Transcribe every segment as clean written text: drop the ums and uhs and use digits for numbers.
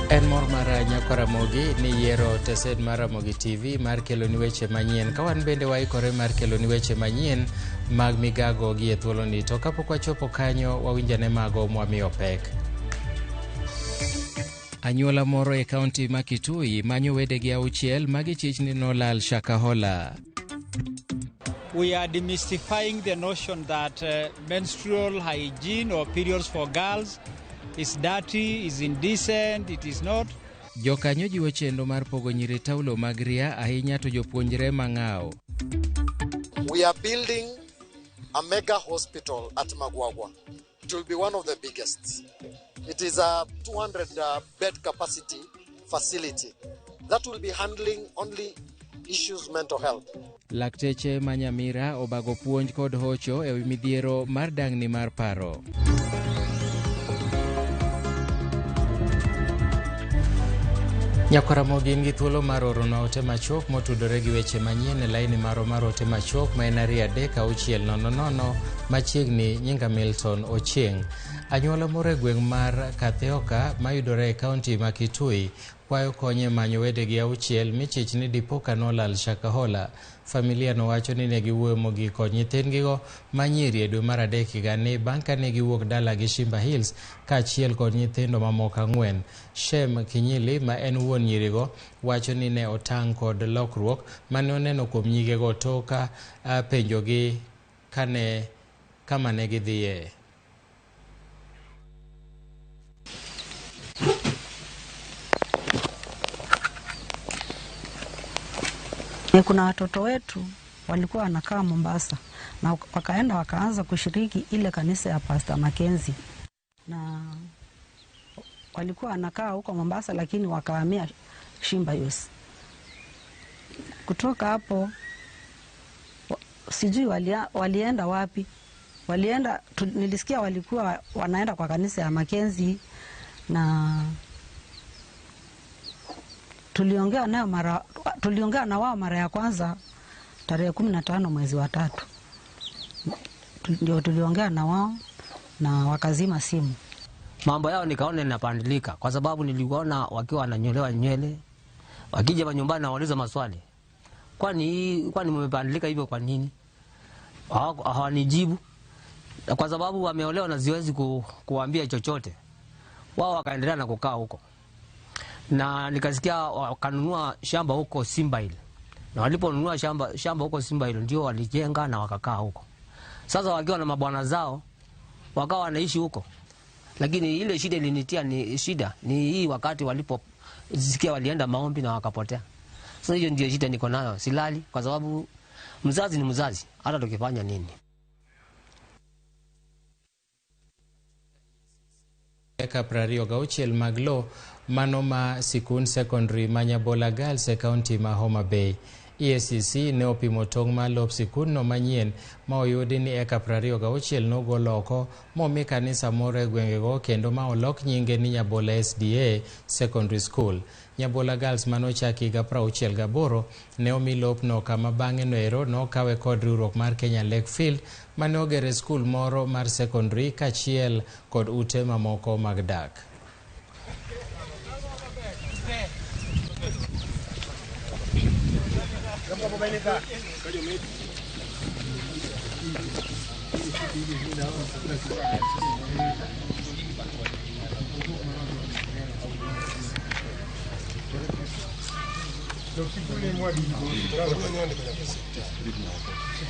En mor maranya kwa Ramogi ni yero tesed mar Ramogi TV mar kelo ni weche manyien. Kawan bende waikore mar kelo ni weche manyien mag Migago gi thuolo ni. To kapok wachopo kanyo wawinjane mago mwamiyo pek. Anyuola moro e kaunti ma Kitui manyo wedegi auchiel magi chich ni nolal Shakahola. We are demystifying the notion that menstrual hygiene or periods for girls is dirty, is indecent, it is not. Jokanyo jiwo chenro mar pogo nyiri taulo mag ria ahinya to jopuonjre mang'ao. We are building a mega hospital at Magwagwa. It will be one of the biggest. It is a 200 bed capacity facility that will be handling only issues mental health. Lakteche manyamira obago puonj kod hocho e midhiero mar dangni mar paro. Nyakora mogin gi thuolo mar orona ote machok motudore gi weche manyien e laini maro mar ote machok ma en 3-600 machiegni nyinga Milton Ochieng. Anyuola moro e gweng' mar Katheoka mayudore e kaunti ma Kitui kwayo konye manyo wedegi auchiel michich ni dipo ka nolal Shakahola. Familia no wacho ni ne giwuoyo mogik kod nyithindgigo manyiri e dwe mar adek higani bang' ka ne giwuok dala gi Shimba Hills kaachiel kod nyithindo mamoko 4. Shem Kinyili ma en wuon nyirigo wacho ni ne otang' kod lokruok mane oneno kuom nyigego toka penjogi kama ne gidhiye. Kuna watoto wetu walikuwa wanakaa Mombasa na wakaenda wakaanza kushiriki ile kanisa ya Pastor Mackenzie, na walikuwa wanakaa huko Mombasa lakini wakahamia Shimba Hills. Kutoka hapo sijui walienda wapi. Nilisikia walikuwa wanaenda kwa kanisa ya Mackenzie, na tuliongea na wao mara ya kwanza tarehe 15 mwezi wa 3. Ndio tuliongea na wao na wakazima simu. Mambo yao nikaona yanapandilika kwa sababu niliona wakiwa wananyolewa nywele, wakija nyumbani na wauliza maswali. Kwani mmepandilika hivyo kwa nini? Hawanijibu. Kwa sababu wameolewa na siwezi kuambia chochote. Wao wakaendelea na kukaa huko. Na nikasikia wakanunua shamba huko Simba Hill. Na waliponunua shamba huko Simba Hill ndio walijenga na wakakaa huko. Sasa wakiwa na mabwana zao wakawa wanaishi huko. Lakini ile shida ilinitia ni hii wakati waliposikia walienda maombi na wakapotea. Sasa hiyo ndio shida niko nayo. Silali kwa sababu mzazi ni mzazi hata tukifanya nini. Eka prario gauchiel maglo manoma sikun secondary Manyabola Girls e kaunti ma Homa Bay. EACC ne opimo tong' ma lop sikun no manyien ma oyudi ni eka prario gauchiel nogoloko momi kanisa moro e gwengego kendo ma olok nyinge ni Nyabola SDA Secondary School. Nyabola Girls manochaki higa 68 ne omi lop no kama bang'e noero nokawe kod riwruok mar Kenya Lakefield mane ogere skul moro mar secondary kachiel kod ute mamoko mag dak.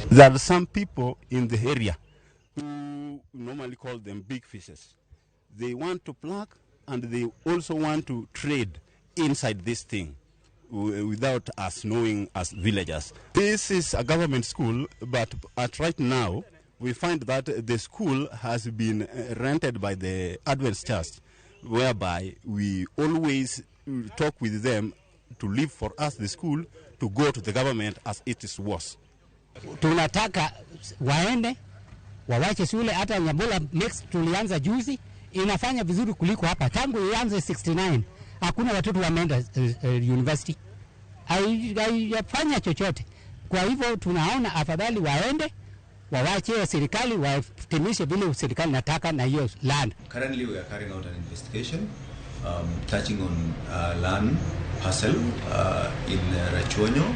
There are some people in the area who normally call them big fishes. They want to pluck and they also want to trade inside this thing without us knowing as villagers. This is a government school, but right now we find that the school has been rented by the Advent Church, whereby we always talk with them to leave for us the school to go to the government as it was. Tunataka waende wawache shule. Hata Nyambula next tulianza juzi, inafanya vizuri kuliko hapa. Tangu ianze 69 hakuna watoto wameenda university, haijafanya chochote. Kwa hivyo tunaona afadhali waende wawache serikali watimishe vile serikali nataka na hiyo land. Currently we are carrying out an investigation touching on land parcel in Rachuonyo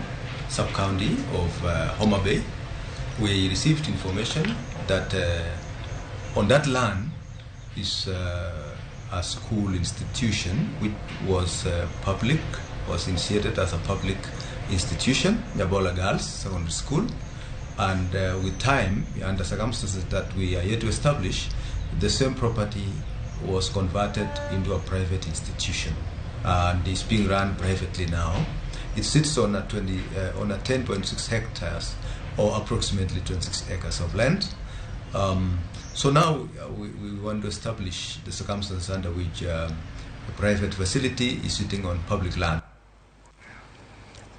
sub-county of Homa Bay. We received information that on that land is a school institution which was was initiated as a public institution, Nyabola Girls Secondary School, and with time, under circumstances that we are yet to establish, the same property was converted into a private institution and is being run privately now. It sits on a 10.6 hectares or approximately 26 acres of land. So now we want to establish the circumstances under which a private facility is sitting on public land.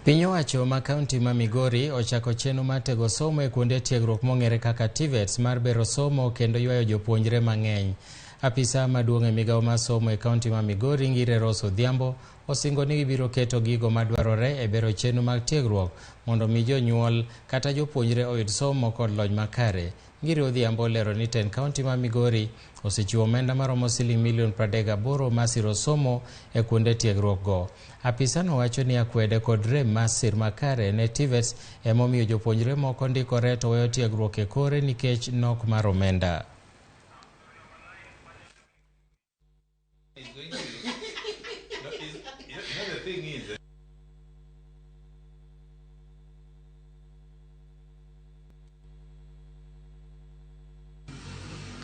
Piny owacho ma kaunti ma Migori ochako chenro mar tego somo e kuonde tiegruok mong'ere kaka TVETs mar bero somo kendo ywayo jopuonjre mang'eny. Apisa maduong' e migawo mar somo e kaunti ma Migori Ngire Rose Odhiambo osingo ni gibiro keto gigo madwarore e bero chenro mag tiegruok mondo mi jonyuol kata jopuonjre oyud somo kod lony makare. Ngire Odhiambo lero ni ten kaunti ma Migori osechiwo omenda maromo Sh38 mar siro somo e kuonde tiegruok go. Apisa no wacho ni akwede kod rem masir makare ne TVETs emomiyo jopuonjre moko ndikore to weyo tiegruok e kore nikech nok mar omenda.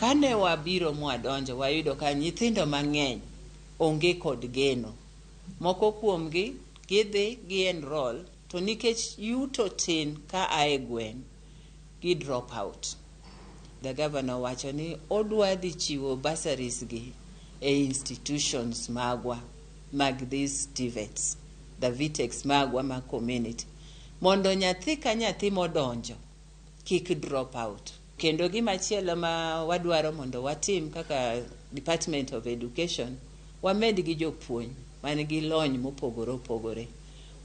Kane wabiro mwadonjo wayudo ka nyithindo mang'eny onge kod geno. Moko kuomgi gidhi gi enroll to nikech yuto tin ka ae gweng' gi drop out. The governor wacho ni odwa dhi chiwo bursaries gi e institutions magwa mag these TVETs, the VTECs magwa ma community, mondo nyathi ka nyathi modonjo kik drop out. Kendo gimachielo ma wadwaro mondo watim kaka Department of Education, wamed gi jopuonj man gi lony mopogore opogore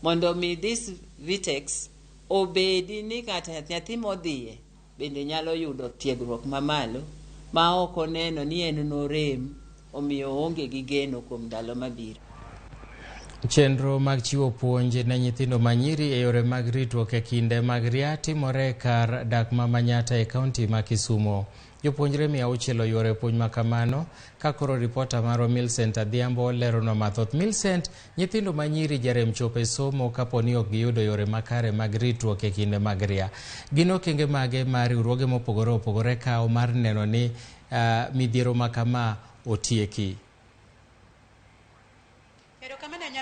mondo mi these VTECs obedi ni kata nyathi modhiye bende nyalo yudo tiegruok mamalo ma ok oneno ni en norem omiyo onge gi geno kuom ndalo mabiro. Chenro mag chiwo puonj ne nyithindo manyiri e yore mag ritruok e kinde mag ria timore kar dak ma Manyata e kaunti ma Kisumo. Jopuonjre 600 oyore puonj makamano ka koro ripota maro Millicent Adhiambo lero no mathoth. Millicent, nyithindo manyiri jarem chope somo kaponi ok giyudo yore makare mag ritruok e kinde mag ria. Gino okenge mage mar riwruoge mopogore opogore kawo mar neno ni midhiero makama otieki.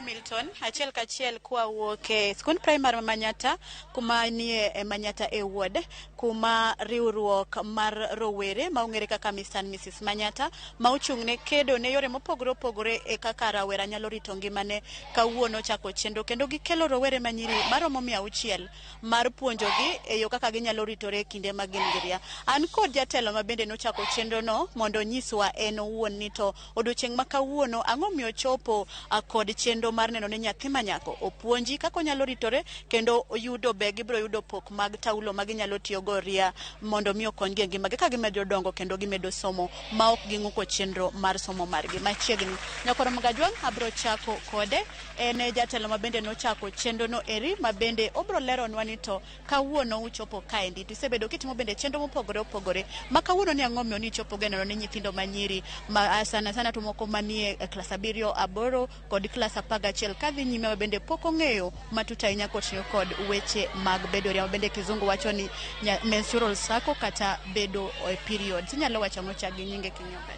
Milton achiel kachiel kwa wuoke skund primary ma Manyata kuma nie Manyata e ward kuma riwruok mar rowere ma ong'ere kaka Mr. and Mrs. Manyata ma ochung' ne kedo ne yore mopogore opogore e kaka rawera nyalo rito ngimane kawuono chako chenro kendo gikelo rowere manyiri maromo 600 mar puonjogi e yo kaka ginyalo ritore kinde ma gin giria. An kod jatelo ma bende nochako chenro no mondo nyiswa en owuon ni to odiochieng' ma kawuono ang'o miyo chopo kod chenro mar neno ni nyathi manyako opuonji kaka onyalo ritore kendo yudo be gibiro yudo pok mag taulo ma ginyalo tiyo go ria mondo miyo konygi ngimagi ka gimedo dongo kendo gimedo somo ma ok ging'uko chenro mar somo margi. Machiegni Nyakoro Mgajwang' abro chako kode en jatelo ma bende nochako chenro no eri ma bende obro lero nwa ni to kawuono uchopo kaendi tisebedo kitimo bende chenro mopogore opogore ma kawuono ni ang'o miyo ni chopo geno ni nyithindo manyiri ma sana to moko manie klas 7 8 kod klas 11 kadhi nyime bende pok ong'eyo matuta inya kotiyo kod weche mag bedo ria bende kizungu wacho ni menstrual cycle kata bedo period. Inyalo wacho mocha gi nyinge kinyoka.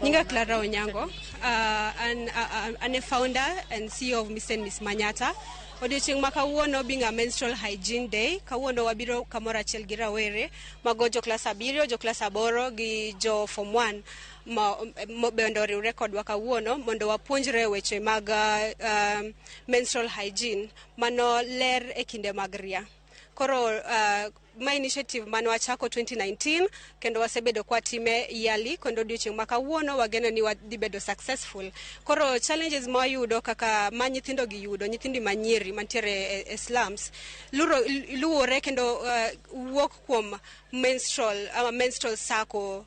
Nyinga Clara Onyango, I'm a founder and CEO of Mr. and Miss Manyata. Odiochieng' ma kawuono being a menstrual hygiene day, kawuono wabiro kamoro achiel gi rawere mago jo klas 7, jo klas 8 gi jo form 1 bende oriwre kodwa kawuono mondo wapuonjre weche mag menstrual hygiene, mano ler e kinde mag ria. Koro my initiative mano wachako 2019 kendo wasebedo kwa time yearly kendo odiochieng' ma kawuono wageno ni wadhi bedo successful. Koro challenges ma wayudo kaka ma nyithindo gi yudo, nyithindi manyiri mantiere e slums luwore kendo wuok kuom menstrual cycle.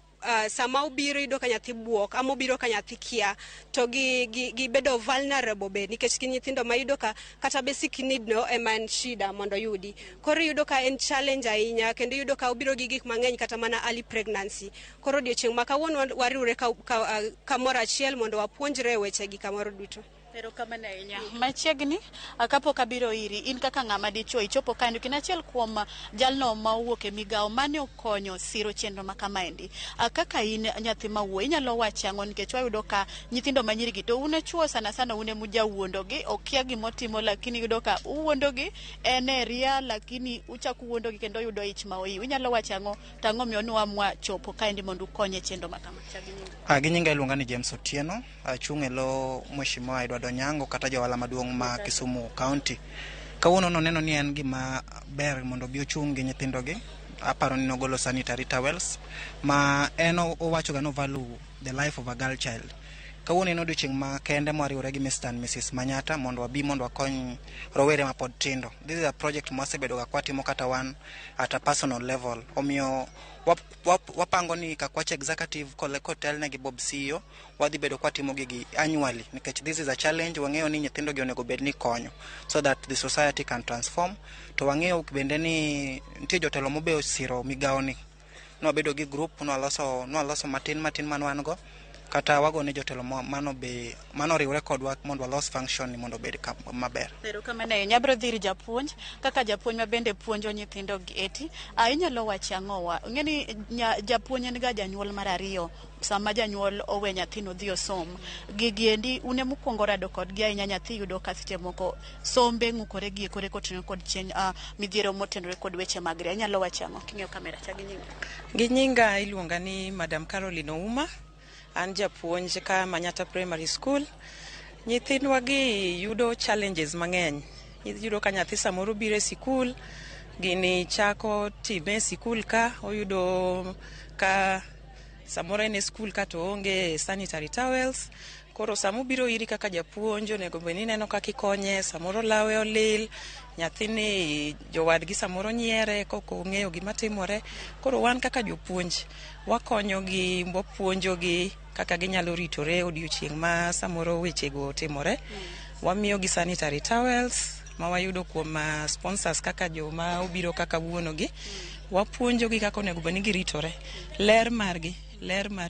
Sama obiro yudo ka nyathi buok ama obiro ka nyathi kia to gibedo vulnerable be nikech gin nyithindo ma yudo ka kata basic need no eman shida mondo yudi. Koro yudo ka en challenge ahinya kendo yudo ka obiro gi gik mang'eny kata mana early pregnancy. Koro odiochieng' ma kawuono wariwre kamoro achiel mondo wapuonjre weche gi kamoro duto. Pero kamano ahinya. Machiegni kapok abiro iri, in kaka ng'ama dichuo ichopo kanyo kendo achiel kuom jalno ma owuok e migawo mane okonyo siro chenro ma kamaendi. Kaka in nyathi ma wuoyi inyalo wacho ang'o nikech wayudo ka nyithindo manyiri gi to une chuo sana une mujawuondogi okia gimotimo lakini yudo ka uwuondogi en area lakini uchako uwuondogi kendo yudo ich ma oiu. Inyalo wacho ang'o tang'o miyo nwa chopo kaendi mondo ukonye chenro ma kama. Gi nyinga iluonga ni James Otieno, achung' e lo Mheshimiwa Edward Onyango kata jawala maduong' ma Kisumu County. Kawuono noneno ni en gima ber mondo bi ochung' gi nyithindogi. Aparo ni nogolo sanitary towels ma en owacho ga no value the life of a girl child. Kawuono en odiochieng' ma kende mwariwre gi Mr. and Mrs. Manyata mondo wabi mondo wakony rowere ma pod tindo. This is a project mwasebedo ga kwatimo kata wan at a personal level. Omiyo wapango ni kakwache executive kotel ne gi Bob CEO wadhi bedo kwatimo gi annually nikech this is a challenge. Wang'eyo ni nyithindo gi onego bed ni konyo so that the society can transform. To wang'eyo bende ni nitie jotelo mobe osiro migawo ni nobedo gi group nwaloso matin man wan go kata wago ne jotelo mano riwre kodwa mondo walos function ni mondo bed maber. Pero kamano nyabro dhiri japuonj kaka japuonj ma bende puonjo nyithindo gi eti inyalo wacho ang'owa ng'eni japuonj en ga janyuol mar ariyo sama janyuol owe nyathino dhi osom gigiendi une mokwongo rado kodgi ahinya nyathi yudo ka seche moko sombe ng'ukore gi ekore kotenore kod midhiero motenore kod weche mag ria. Inyalo wacho ang'o king'iyo kamera cha gi nyinga iluonga ni Madam Caroline Ouma. An japuonj ka Manyata Primary School. Nyithindwa gi yudo challenges mang'eny. Yudo ka nyathi samoro biro e sikul gini chako time e sikul ka oyudo ka samoro en e sikul ka to onge sanitary towels. Koro samo biro iri kaka japuonj onego bed ni neno kaka ikonye, samoro lawe olil, nyathini jowadgi samoro nyiere koko ng'eyo gima timore. Koro wan kaka jopuonj wakonyogi, wapuonjogi kaka ginyalo ritore odiochieng' ma samoro wechego timore. Wamiyogi sanitary towels ma wayudo kuom sponsors kaka joma obiro kaka wuonogi. Wapuonjogi kaka onego bed ni giritore, ler mar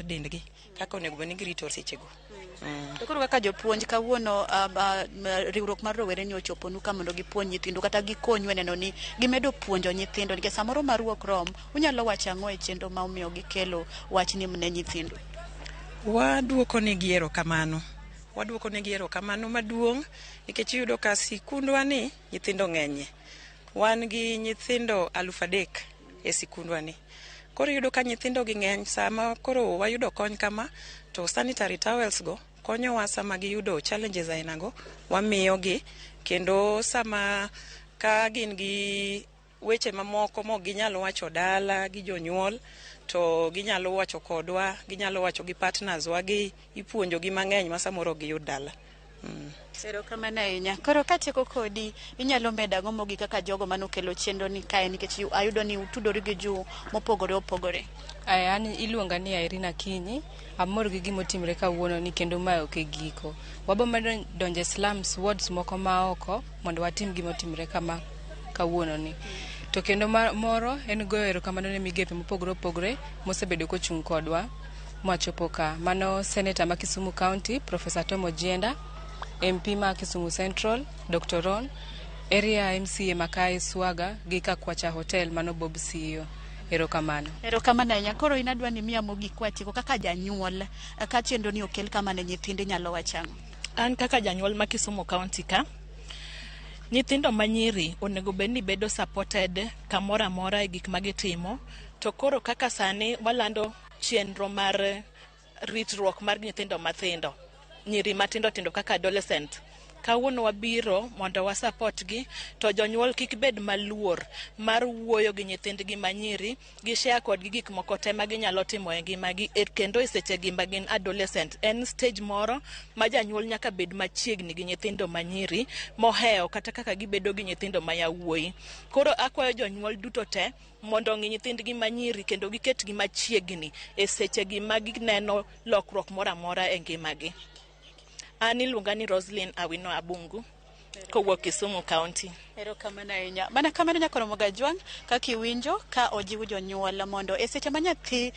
dendgi kaka onego bed ni girito sechego. To koro kaka jopuonj kawuono riwruok mar rowere ni ochoponu ka mondo gipuonj nyithindo kata gikonyu neno ni gimedo puonjo nyithindo nikech samoro maruok rom. Unyalo wacho ang'o e chenro ma omiyo gikelo wachni ne nyithindo? Waduoko ne giero kamano maduong' nikech yudo ka sikundwa ni nyithindo ng'enye. Wan gi nyithindo 3,000 e sikundwa ni. Koro yudo ka nyithindo gi ng'eny sama koro wayudo kony kama to sanitary towels go konyowa sama giyudo challenges aina go wamiyogi kendo sama ka gin gi weche mamoko mok ginyalo wacho dala gi jonyuol to ginyalo wacho kodwa, ginyalo wacho gi partners wagi ipuonjogi mang'eny ma samoro giyud dala. Sero kamano ahinya. Koro katieko kodi inyalo medo ang'o mogi kaka jogo manokelo chenro ni kae nikech ayudo ni utudori gi ju mopogore opogore. An iluonga ni Irina Kinyi. Amor gi gimotimre kawuono ni kendo ma ok giko. Wabo medo donje slums wards moko ma oko mondo watim gimotimre kama kawuono ni. To kendo moro en goyo erokamano ne migepe mopogore opogore mosebedo kochung' kodwa mwachopo ka. Mano Senator ma Kisumu County Professor Tom Ojienda, MP ma Kisumu Central Dr. Ron, Area MCA Makai Swaga gi Kakwacha Hotel mano Bob CEO. Erokamano ahinya. Koro inadwa ni miya mogik kwatiko kaka janyuol ka chenro ni okel kama ne nyithinde nyalo wachang'o? An kaka janyuol ma Kisumu County ka Nyithindo manyiri onego bed ni bedo supported kamoro amora e gik ma gitimo, to koro kaka sani walando chenro mar ritruok mar nyithindo mathindo, nyiri matindo tindo kaka adolescent. Kawuono wabiro mondo wa support gi, to jonyuol kik bed maluor mar wuoyo gi nyithindgi manyiri, gi share kodgi gik moko te ma ginyalo timo e ngimagi, kendo e sechegi ma gin adolescent. En stage moro ma janyuol nyaka bed machiegni gi nyithindo manyiri mohewo kata kaka gibedo gi nyithindo ma yawuoyi. Koro akwayo jonyuol duto te mondo ng'i nyithindgi manyiri kendo giketgi machiegni e sechegi ma gineno lokruok moro amora e ngimagi. Ani iluonga ni Roslyn Awino Abungu kowuok Kisumu County. Erokamano ahinya. Mana kamano nyakoro Mogajwang' kaka iwinjo ka ojiwo jonyuol mondo e seche ma nyathi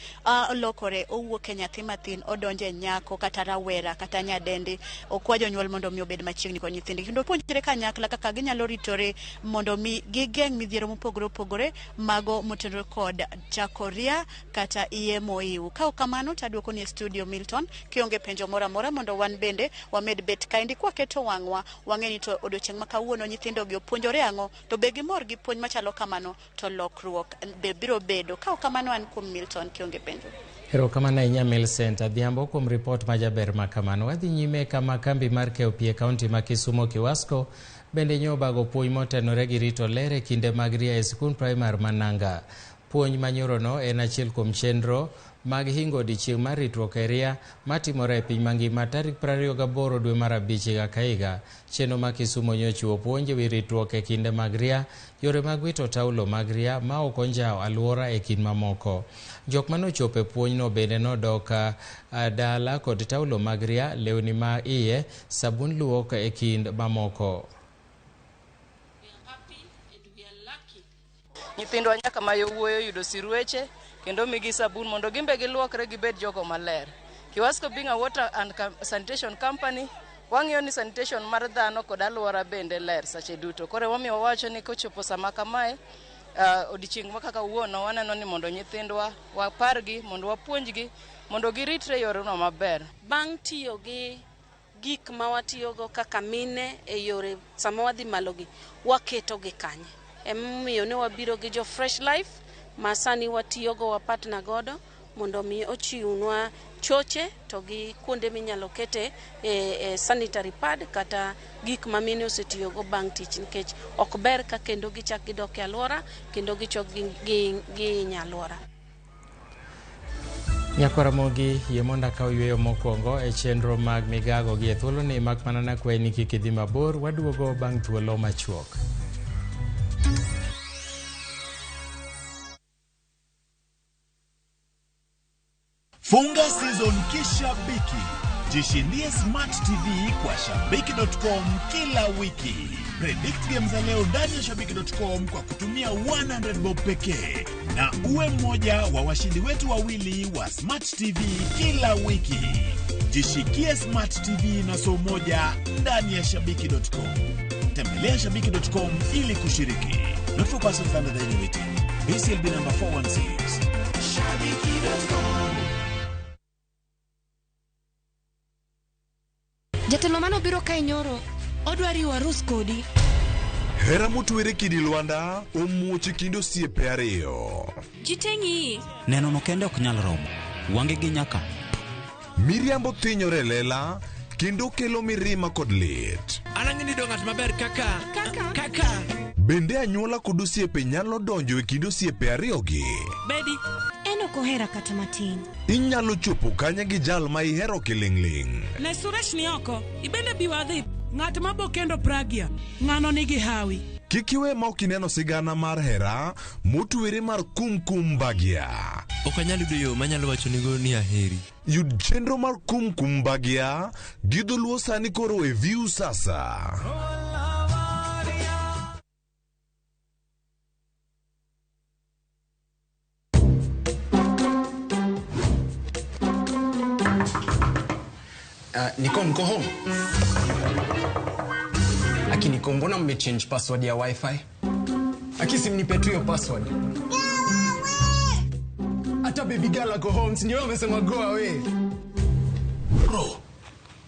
lokore owuok e nyathi mathin odonje nyako kata rawera kata nyadendi, okwa jonyuol mondo mi obed machiegni kod nyithindgi kendo puonjre kanyakla kaka ginyalo ritore mondo mi gigeng' midhiero mopogore opogore mago motenore kod chakoria kata iye moiw. Ka kamano taduoko ni studio Milton kionge penjo moro amora mondo wan bende wamed bet kaendi kwaketo wang'wa wang'eni to odiochieng' ma kawuono nyithindo gi opuonjore ang'o, to be gimor gi puonj machalo kamano to lokruok be biro bedo. Ka kamano an kuom Milton kionge penjo. Erokamano ahinya Millicent Adhiambo kuom ripot majaber ma kamano. Wadhi nyime kama kambi mar keyo pi e kaunti ma Kisumo Kiwasko bende nyobago puonj motenore gi rito ler e kinde mag ria e skul primar Mananga. Puonj manyorono en achiel kuom chenro mag hingo odiochieng' mar ritruok e ria matimore e piny mangima tarik 28 dwe mar 5 higa ka higa. Chenro ma Kisumo nyochiwo puonj e wi ritruok e kinde mag ria, yore mag wito taulo mag ria ma ok onjawo alwora e kind mamoko. Jok manochopo e puonjno bende nodok dala kod taulo mag ria, lewni ma iye, sabun luok e kind mamoko. Nyithindwa nyaka ma yowuoyo yudo sirweche kendo migi sabun mondo gimbe giluokre gibed jogo maler. Kiwasko being a water and sanitation company, wang'iyo ni sanitation mar dhano kod alwora bende ler sache duto. Koro wamiyo wawacho ni kochopo sama kamae, odiochieng' ma kaka wuono waneno ni mondo nyithindwa wapargi mondo wapuonjgi mondo giritre yoreno maber. Bang' tiyo gi gik ma watiyogo kaka mine e yore sama wadhi malogi, waketo gi kanye. Emomiyo ne wabiro gi jo Fresh Life ma sani watiyogo wapatna godo mondo mi ochiwnwa choche to gi kuonde minyalo kete sanitary pad kata gik ma mine osetiyogo bang' tich, nikech ok ber ka kendo gichak gidok e alwora kendo gichok gi nyalwora. Nyako Ramogi yie mondo akaw yweyo mokwongo e chenro mag Migago gi e thuolo ni mak mana nakwayi ni kik idhi mabor, waduogo bang' thuolo machuok. Funga season kishabiki. Jishindie Smart TV kwa shabiki.com kila wiki. Predict games za leo ndani ya shabiki.com kwa kutumia 100 bob pekee. Na uwe mmoja wa washindi wetu wawili wa Smart TV kila wiki. Jishikie Smart TV na so moja ndani ya shabiki.com. Tembelea shabiki.com ili kushiriki. Not for persons under the age of 18. BCLB number 416. Shabiki.com. Jatelo mano biro kae nyoro odwari warus kodi. Hera motwere kidi Lwanda omuoche kindo osiepe ariyo. Jitengi neno no kende ok nyal romo, wange gi nyaka miriambo thinyore lela kendo kelo mirima kod lit. Anang'ini do ng'at maber kaka bende anyuola kod osiepe nyalo donjo e kindo osiepe ariyogi. Bedi eno kohera kata matin. Inyalo chopo kanya gi jal ma ihero kiling'ling'. Ne Suresh ni oko, ibende biwadhi ng'at mabokendo Pragia, ng'ano nigi hawi. Kikiwe ma okineno sigana mar hera motwere mar kumkum bagia. Ok anyal yudo yo manyalo wacho nigo ni aheri. Yud chenro mar kumkum bagia gi dholuo sani koro e View sasa. Nikom, go home. Aki Nikom, mbona mmechange password ya wifi? Aki simnipe tu hiyo password. Hata baby girl go home, si ndio wamesema go away. Bro,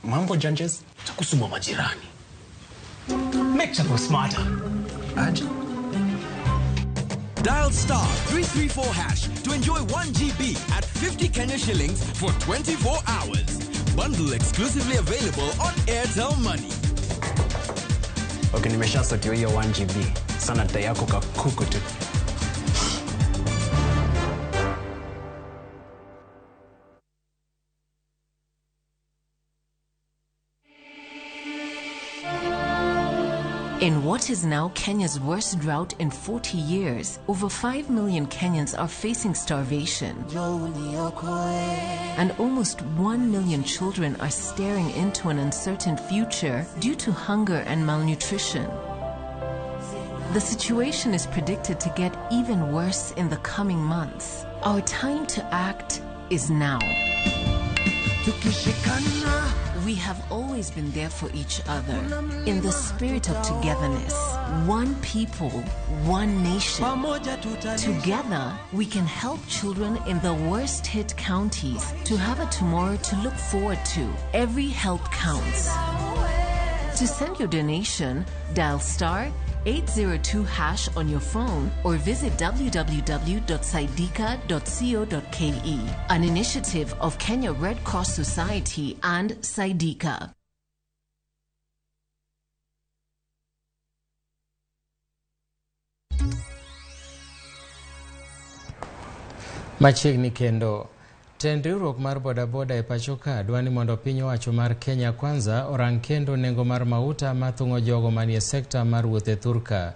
mambo janjes, takusuma majirani. makes us smarter. Dial *334# to enjoy 1 GB at 50 Kenya shillings for 24 hours. Bundle exclusively available on Airtel Money. Okay, nimeshasoti hiyo 1 GB. Sana data yako kakuko tu. In what is now Kenya's worst drought in 40 years, over 5 million Kenyans are facing starvation. And almost 1 million children are staring into an uncertain future due to hunger and malnutrition. The situation is predicted to get even worse in the coming months. Our time to act is now. We have always been there for each other in the spirit of togetherness. One people, one nation. Together, we can help children in the worst hit counties to have a tomorrow to look forward to. Every help counts. To send your donation, dial *802# on your phone or visit www.saidika.co.ke, an initiative of Kenya Red Cross Society and Saidika. Machiegni kendo tend riwruok mar bodaboda e pacho ka dwani mondo piny owacho mar Kenya Kwanza orang kendo nengo mar mauta mathung'o jogo manie sekta mar wuoth e thurka.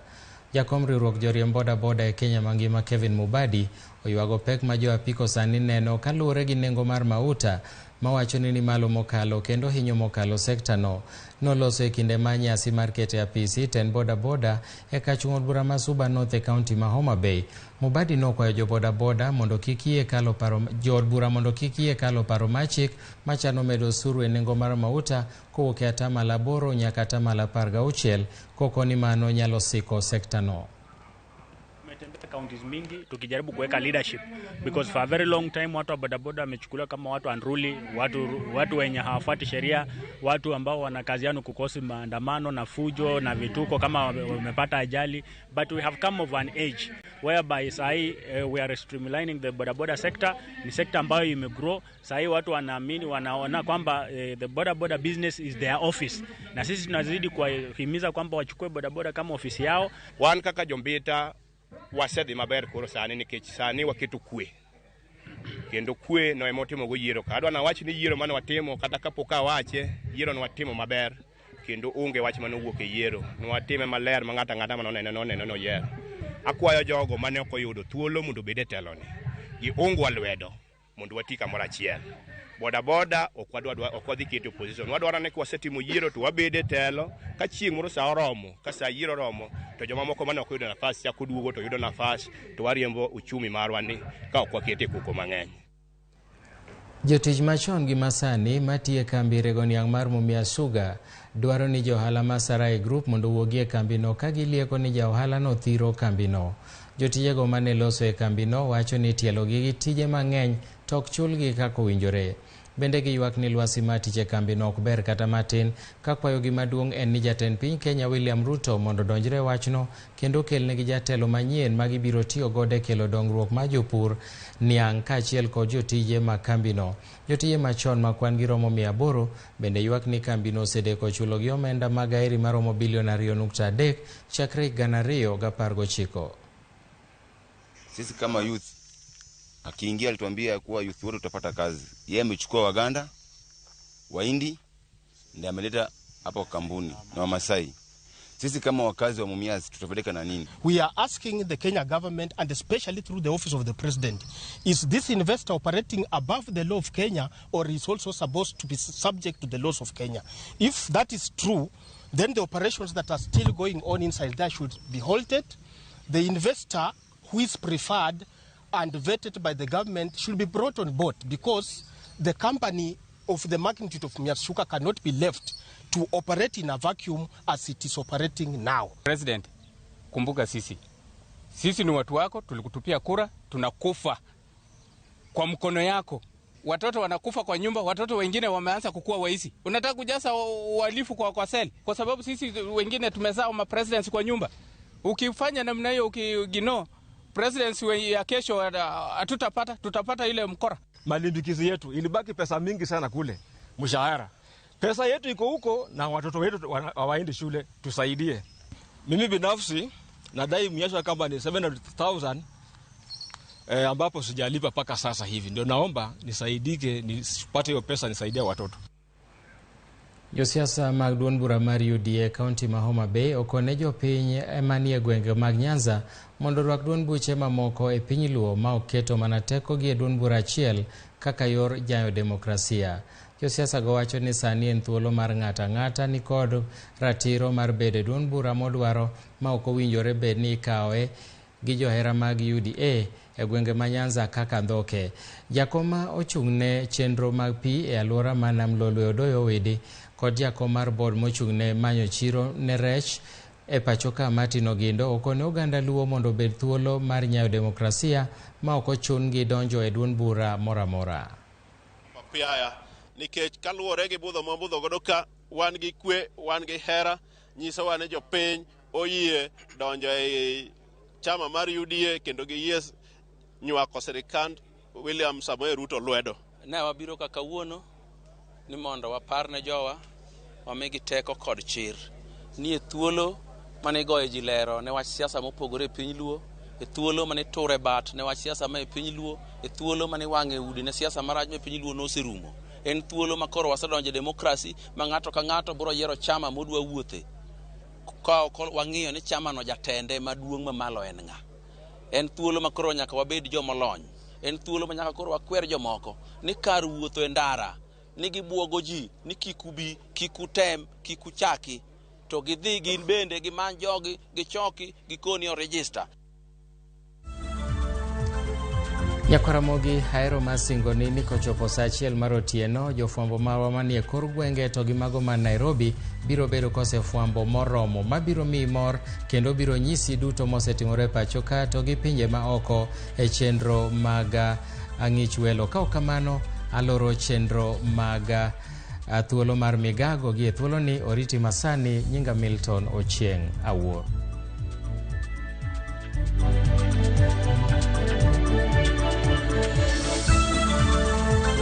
Jakom riwruok joriemb bodaboda e Kenya mangima Kevin Mubadi oywago pek ma jo apiko sani neno kaluwore gi nengo mar mauta mawacho ni malo mokalo kendo hinyo mokalo sekta no. Noloso e kinde ma nyasi mar kete apisi tend bodaboda e kachung'od bura ma Suba North e kaunti ma Homa Bay. Mubadi nokwayo jo bodaboda mondo kik yie kalo paro jod bura mondo kik yie kalo paro machik machano medo osuru e nengo mar mauta kowuok e atamalo 8 nyaka atamalo 16 koko ni mano nyalo siko sekta no. Counties mingi tukijaribu kuweka leadership because for a very long time watu wa bodaboda wamechukuliwa kama watu unruly, watu wenye hawafuati sheria, watu ambao wana kazi yao kukosi maandamano na fujo na vituko kama wamepata ajali. But we have come of an age whereby sahi we are streamlining the bodaboda sector. Ni sector ambayo imegrow. Sahi watu wanaamini, wanaona kwamba the bodaboda business is their office, na sisi tunazidi kuwahimiza kwamba wachukue bodaboda kama ofisi yao. Wan kaka jombita wasedhi maber koro sani nikech sani waketo kwe kendo kwe no emotimo go yiero ka adwa na wach ni yiero mane watimo kata kapok awache yiero no watimo maber kendo onge wach mane owuok e yiero no watime maler ma ng'ata no yiero. Akwayo jogo mane ok oyudo thuolo mondo bede telo ni gi ongwa lwedo mondo wati kamoro achiel. Bodaboda ok wadhi keto position, wadwaro ni kwasetimo yiero to wabede telo ka chieng' moro sa oromo ka sa yiero romo to joma moko mane ok yudo nafas chako duogo to yudo nafas to wariembo uchumi marwa ni ka ok wakete kuko mang'eny. Jotich machon gi masani matiye kambi rego niang' mar Mumia Sugar dwaro ni johala ma Sarai Group mondo wuogie kambi no ka gilieko ni johala no thiro kambi no. Jotijego mane loso e kambi no wacho ni tielo gi tije mang'eny tok chulgi kako winjore. Bende giywak ni lwasi matiche kambi no ok ber kata matin, kakwayo gi maduong' en ni jatend piny Kenya William Ruto mondo donjre wachno kendo kelnegi jatelo manyien ma gibiro tiyo gode kelo dongruok ma jopur niang' kaachiel kod jotije ma kambi no. Jotije machon ma kwan gi romo 800 bende ywak ni kambi no osedeko chulo gi omenda mag airi maromo bilion 2.3 chakre 2019. Sisi kama youth akiingia alituambia kuwa youth wote utapata kazi. Yeye amechukua Waganda, Wahindi ndio ameleta hapo kampuni na Wamasai. Sisi kama wakazi wa Mumias tutapeleka na nini? We are asking the Kenya government and especially through the office of the president, is this investor operating above the law of Kenya or is also supposed to be subject to the laws of Kenya? If that is true, then the operations that are still going on inside there should be halted. The investor who is preferred and vetted by the government should be brought on board because the company of the magnitude of Mumia Sugar cannot be left to operate in a vacuum as it is operating now. President, kumbuka sisi ni watu wako, tulikutupia kura, tunakufa kwa mkono yako. watoto wanakufa kwa nyumba, watoto wengine wameanza kukua waizi. Unataka kujaza uhalifu kwa seli kwa sababu sisi wengine tumezaa ma presidents kwa nyumba. Ukifanya namna hiyo, ukigino presidents ya kesho tutapata ile mkora. Malimbikizi yetu ilibaki pesa mingi sana kule, mshahara. Pesa yetu iko huko na watoto wetu hawaendi shule, tusaidie. Mimi binafsi nadai mnyesha kama ni 700,000 ambapo sijalipa paka sasa hivi. Ndio naomba nisaidike, nipate hiyo pesa nisaidia watoto. Josiasa mag duond bura mar UDA kaunti ma Homa Bay okone jopiny manie gwenge mag Nyanza mondo rwak duond buche mamoko e piny Luo ma oketo mana tekogi e duond bura achiel kaka yor jayo demokrasia. Josiasa go wacho ni sani en thuolo mar ng'ata ng'ata ni kod ratiro mar bedo duond bura modwaro ma ok owinjore bed ni ikawe gi johera mag UDA e gwenge ma Nyanza kaka Dhoke. Jakoma ochung'ne chenro mag pi e alwora ma Nam Lolwe Odoyo Widi kod jakom mar bod mochung'ne manyo chiro ne rech e pacho ka Martin Ogindo okone oganda Luo mondo bed thuolo mar nyayo demokrasia ma ok ochun gi donjo e duond bura moramora. Piaya nikech kaluwore gi budho mabudho godo ka wan gi kwe, wan gi hera, nyiso wane jopiny oyie donjo e chama mar UDA kendo giyie nywako sirikand William Samoei Ruto lwedo. Ne wabiro ka kawuono ni mondo waparne jowa wamigi teko kod chir. Ni e thuolo mane goye ji lero ne wach siasa mopogore e piny Luo, e thuolo mane ture bat ne wach siasa ma e piny Luo, e thuolo mane wang'e udi ne siasa marach e piny Luo noserumo. En thuolo ma koro wasedonjo demokrasi ma ng'ato ka ng'ato biro yiero chama modwa wuothe. Ka wang'iyo ni chama no jatende maduong' mamalo en ng'a. En thuolo ma koro nyaka wabed jomolony. En thuolo ma nyaka koro wakwer jomoko ni kar wuotho e ndara ni gibuogo ji ni kikubi, kikutem, kikuchaki, to gidhi gin bende gimany jogi, gichoki, gikoni o register. Ramogi haero masingoni ni kochopo saa achiel mar otieno, jofwambo marwa manie kor gwenge to gi mago man Nairobi biro bedo kosefwambo moromo mabiro miyi mor kendo biro nyisi duto mosetimore pacho ka to gi pinje ma oko e chenro mag ang'ich welo. Ka kamano aloro chenro mag thuolo mar Migago gi e thuolo ni oriti masani. Nyinga Milton Ochieng' Awuor.